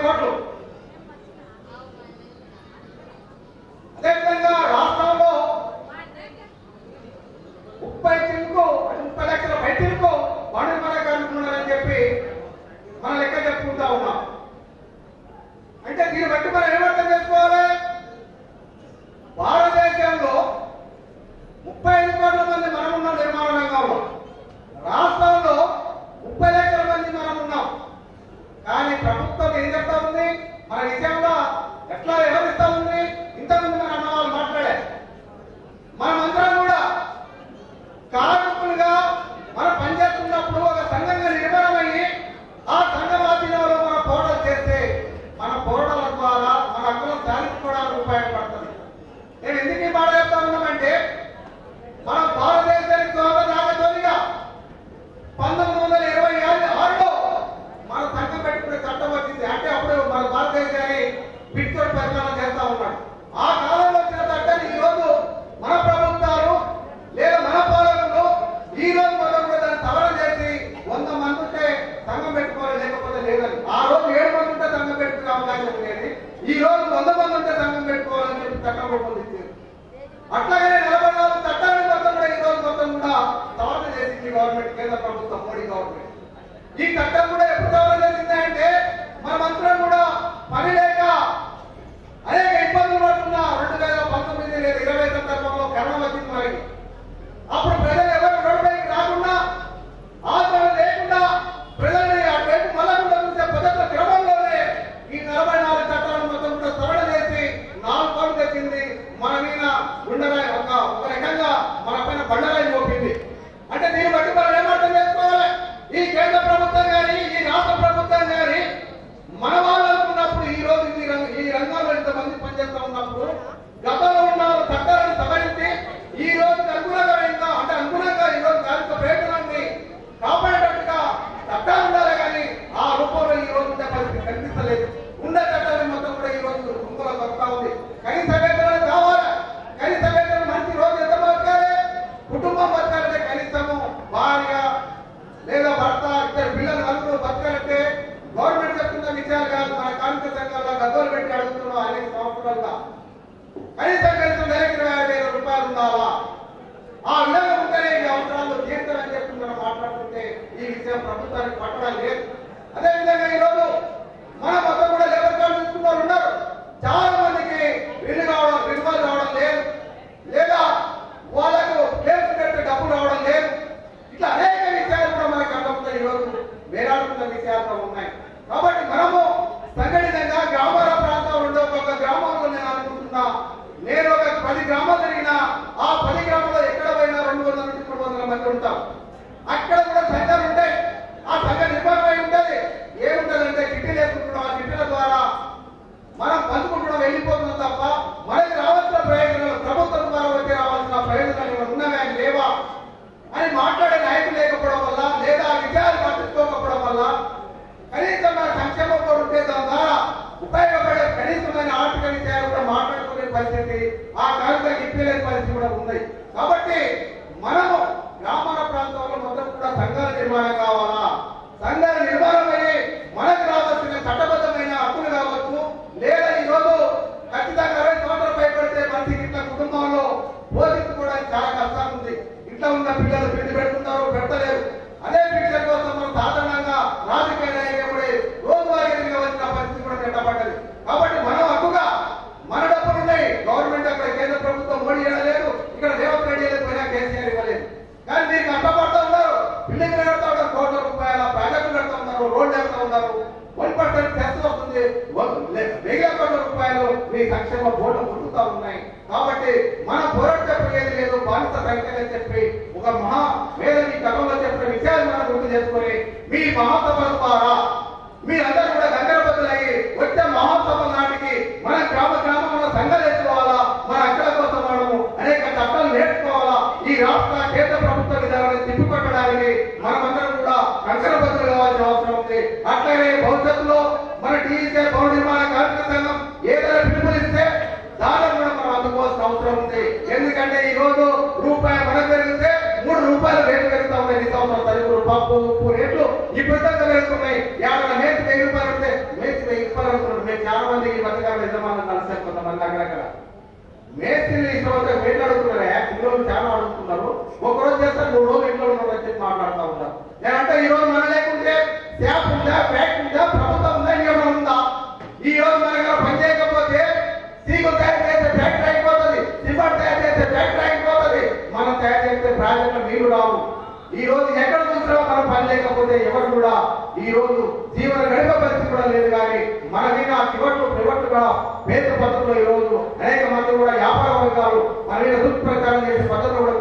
కోట్లు. అదేవిధంగా రాష్ట్రంలో 30 లక్షల రైతులకు పండుగ కార్మికులున్నారని చెప్పి మనం లెక్క చెప్పుకుంటా ఉన్నాం. అంటే దీన్ని బట్టి మనం ఏమర్థం చేసుకోవాలి? భారతదేశంలో 35 కోట్ల మంది మనం ఉన్నాం నిర్మాణ రంగంలో, రాష్ట్రంలో 30 లక్షల మంది మనం ఉన్నాం. కానీ ప్రభుత్వం ఏం చెప్తా ఉంది? మన విషయంలో ఎట్లా వ్యవహరిస్తా ఉంది? ఇంతకుముందు మన అన్న వాళ్ళు మాట్లాడారు. మనమందరం కూడా కార్మికులుగా మనం పనిచేస్తున్నప్పుడు ఒక సంఘంగా నిర్మాణమయ్యి ఆ సంఘం ఆధీనంలో మనం పోరాటం చేస్తే మన పోరాటాల ద్వారా మన హక్కులను సాధించుకోవడానికి ఉపయోగపడుతుంది. నేను ఎందుకు ఈ మాట చెప్తా ఉన్నామంటే, మనం భారతదేశానికి స్వాతంత్రం రాకతోనిగా 1926లో మన సంఘం పెట్టుకునే చట్టం వచ్చింది. అంటే అప్పుడు మన భారతదేశాన్ని బ్రిటిష్ పరిపాలన చేస్తా ఉన్నాడు. ఆ కాలంలో వచ్చిన చట్టాన్ని ఈ రోజు మన ప్రభుత్వాలు లేదా మన పాలకులు ఈ రోజు మొదలు కూడా దాన్ని సవరణ చేసి 100 మంది ఉంటే సంఘం పెట్టుకోవాలి, లేకపోతే లేదని. ఆ రోజు 7 మంది ఉంటే సంఘం పెట్టుకునే అవకాశం లేదు. ఈ రోజు 100 మంది ఉంటే సంఘం పెట్టుకోవాలని చెప్పి చట్టం రూపొందించారు. అట్లాగనే 44 చట్టాలను మొత్తం కూడా ఈ రోజు మొత్తం కూడా సవరణ చేసింది గవర్నమెంట్, కేంద్ర ప్రభుత్వం, మోడీ గవర్నమెంట్. ఈ చట్టం కూడా ఎప్పుడు సవరణ చేసింది అంటే, మనమందరం కూడా పని లేక అనేక ఇబ్బందులు పడుతున్నా 2019 లేదా 20 సందర్భంలో కరోనా వచ్చింది మనకి. అప్పుడు ప్రజలు ఎవరు రోడ్డుపైకి రాకుండా, ఆందోళన లేకుండా ప్రజల్ని అటువైపు మళ్ళా కూడా చూసే పద్ధతుల క్రమంలోనే ఈ 44 చట్టాలను మొత్తం కూడా సవరణ చేసి 4 కోట్లు తెచ్చింది. మన మీద ఉండరాయి ఒక రకంగా మన పైన బండరాయి మోపింది. అంటే దీన్ని బట్టి మనం ఏమర్థం చేసుకోవాలి? ఈ కేంద్ర ప్రభుత్వం కానీ ఈ రాష్ట్ర ప్రభుత్వం కానీ మన వాళ్ళు అనుకున్నప్పుడు ఈ రోజు ఈ రంగంలో ఇంతమంది పనిచేస్తా ఉన్నప్పుడు గతంలో ఉన్న చట్టాలను సవరించి ఈ రోజు అనుగుణంగా అంటే అనుగుణంగా ఈ రోజు కార్మిక ప్రయోజనాన్ని కాపాడేటట్టుగా చట్టాలు ఉండాలి. కానీ ఆ రూపంలో ఈ రోజు ఉండే పరిస్థితి కనిపిస్తలేదు. ఉండే చట్టాలు మొత్తం కూడా ఈ రోజు గుంపులో దొరుకుతా ఉంది. కనీస వేతనాలు కావాలి. కనీస వేతనం మంచి రోజు ఎంత బతకాలి? కుటుంబం బతకాలంటే కనీసము భార్య లేదా భర్త, 2 పిల్లలు, నలుగురు బతకాలంటే గవర్నమెంట్ చెప్తున్న విషయాలు కాదు. మన కార్మిక సంఘాల్లో గద్దలు పెట్టి అడుగుతున్నాం అనేక సంవత్సరాలుగా. కనీసం నెలకి 25,000 రూపాయలు ఉండాలా? ఆ విధంగా ఉంటేనే ఈ అవసరాలు తీర్చాలని చెప్పి మనం మాట్లాడుతుంటే ఈ విషయం ప్రభుత్వానికి పట్టడం లేదు. అదేవిధంగా ఈరోజు మన మొత్తం కూడా లేబర్ కార్డు తీసుకున్న వాళ్ళు ఉన్నారు. చాలా మందికి రెన్యువల్ రావడం లేదు, లేదా వాళ్ళకు కేసు కట్టే డబ్బులు రావడం లేదు. ఇట్లా అనేక విషయాలు కూడా మనకు అర్థమవుతాయి. ఈరోజు వేలాడుతున్న విషయాలు ఉన్నాయి. కాబట్టి మనము సంఘటితంగా గ్రామాల ప్రాంతాలు ఉండే ఒక్కొక్క గ్రామంలో నేను అనుకుంటున్నా, నేను ఒక 10 గ్రామాలు తిరిగినా ఆ 10 గ్రామాల్లో ఎక్కడ పోయినా 200 నుంచి 300 మంది ఉంటాం. అక్కడ కూడా సంఘాలు ఉంటాయి. ఆ సంఘ నిర్మాణం ఉంటుంది. ఏముంటుందంటే చిట్టీలు వేసుకుంటున్నాం. ఆ చిట్టీల ద్వారా మనం పంచుకుంటున్నాం, వెళ్ళిపోతున్నాం తప్ప మనకి రావాల్సిన ప్రయోజనాలు ప్రభుత్వం ద్వారా వచ్చి రావాల్సిన ప్రయోజనాలు ఉన్నవే లేవా అని మాట్లాడే నాయకులు లేకపోవడం వల్ల, లేదా విషయాలు పట్టించుకోకపోవడం వల్ల కనీసం మన సంక్షేమ ఉంటే దాని ద్వారా ఉపయోగపడే కనీసమైన ఆర్థిక విషయాలు కూడా మాట్లాడుకునే పరిస్థితి, ఆ కార్మికులకు ఇప్పలేని పరిస్థితి కూడా ఉంది. కాబట్టి మనము గ్రామాల ప్రాంతాల్లో మొత్తం కూడా సంఘాల నిర్మాణం కావాలా? సంఘాల నిర్మాణం అయ్యి మనకు రావాల్సిన చట్టబద్ధమైన హక్కులు కావచ్చు. లేదా ఈ రోజు ఖచ్చితంగా 60 సంవత్సరాలు పైబడితే మనిషికి ఇట్లా కుటుంబంలో పోషించుకోవడానికి చాలా కష్టం ఉంది. ఇంట్లో ఉన్న పిల్లలు పిండి పెడుతున్నారు, పెడతలేరు. అదే పిల్లల కోసం మనం సాధారణంగా రాజకీయ నాయకుడి రోజువారీగా వచ్చిన పరిస్థితి కూడా పెట్టబడ్డది. కాబట్టి మనం హక్కుగా మన డబ్బులు ఉన్నాయి. గవర్నమెంట్ అక్కడ కేంద్ర ప్రభుత్వం మోడీ ఇవ్వలేదు, ఇక్కడ రేవంత్ రెడ్డి పోయినా కేసీఆర్ ఇవ్వలేదు. కానీ దీనికి అడ్డపడుతూ ఉన్నారు. బిల్డింగ్ కడతా ఉన్నారు, కోట్ల రూపాయల ప్రాజెక్టులు కడతా ఉన్నారు, రోడ్లు వేస్తా ఉన్నారు. 1% సెస్ వస్తుంది, 1,000 కోట్ల రూపాయలు మీ సంక్షేమ బోర్డు పుట్టుతా ఉన్నాయి. కాబట్టి మన పోరాటం చెప్పలేదు లేదు, బాధిత సంఖ్యని చెప్పి ఒక మహా మేధావి కథంలో చెప్పిన విషయాలు మనం గుర్తు చేసుకుని మీ మహాసభల ద్వారా మీరందరూ కూడా గంగరబద్దులయ్యి వచ్చే మహాసభల నాటికి మన గ్రామంలో సంఘాలు ఎత్తుకోవాలా, మన హక్కుల కోసం మనము అనేక చట్టాలు నేర్చుకోవాలా. ఈ రాష్ట్ర కేంద్ర ప్రభుత్వ విధానాన్ని తిప్పికొట్టడానికి మనమందరం కూడా కంకరబద్దులు కావాల్సిన అవసరం ఉంది. అట్లనే భవిష్యత్తులో మన టీసీ భవన నిర్మాణ కార్మిక సంఘం ఏదైనా పిలుపునిస్తే దాన్ని కూడా మనం అందుకోవాల్సిన అవసరం ఉంది. ఎందుకంటే ఈ రోజు రూపాయి మనకు పెరిగితే 3 రూపాయల రేటు పెరుగుతా ఉన్నాయి. ఈ సంవత్సరం తరుగులు, పప్పు, ఉప్పు రేట్లు ఈ విధంగా పెరుగుతున్నాయి. 50 మేసి 1000 రూపాయలు ఉంటే మేసి 1000 రూపాయలు మంది ఈ మధ్యకాలంలో యజమానులు కలిసారు, కొంతమంది అక్కడక్కడ మేస్త్రీలు ఇష్టం మేట్లు అడుగుతున్నారే, ఇంట్లో చాలా అడుగుతున్నారు. ఒకరోజు చేస్తారు, 3 రోజులు ఇంట్లో ఉన్నారని చెప్పి మాట్లాడుతూ ఉంటారు. లేదంటే ఈ రోజు మన లేకుంటే ట్యాప్ ఉందా, ఫ్యాక్టరీ ఉందా, ప్రభుత్వం ఉందా, ఇంకేమైనా ఉందా? ఈ రోజు మన దగ్గర పని చేయకపోతే సీకు తయారు చేసే ఫ్యాక్టరీ అయిపోతుంది, సిమెంట్ తయారు చేసే ఫ్యాక్టరీ అయిపోతుంది. మనం తయారు చేసే ప్రాజెక్టులు నీళ్లు రావు. ఈ రోజు ఎక్కడ చూసినా మనం పని లేకపోతే ఎవరు కూడా ఈ రోజు జీవన గడిపే పరిస్థితి కూడా లేదు. కానీ మన మీద చివట్లు ప్రైవేట్లుగా పేద పద్ధతిలో ఈ రోజు అనేక మంది కూడా వ్యాపార వర్గాలు మన మీద దుష్ప్రచారం చేసే పద్ధతులు కూడా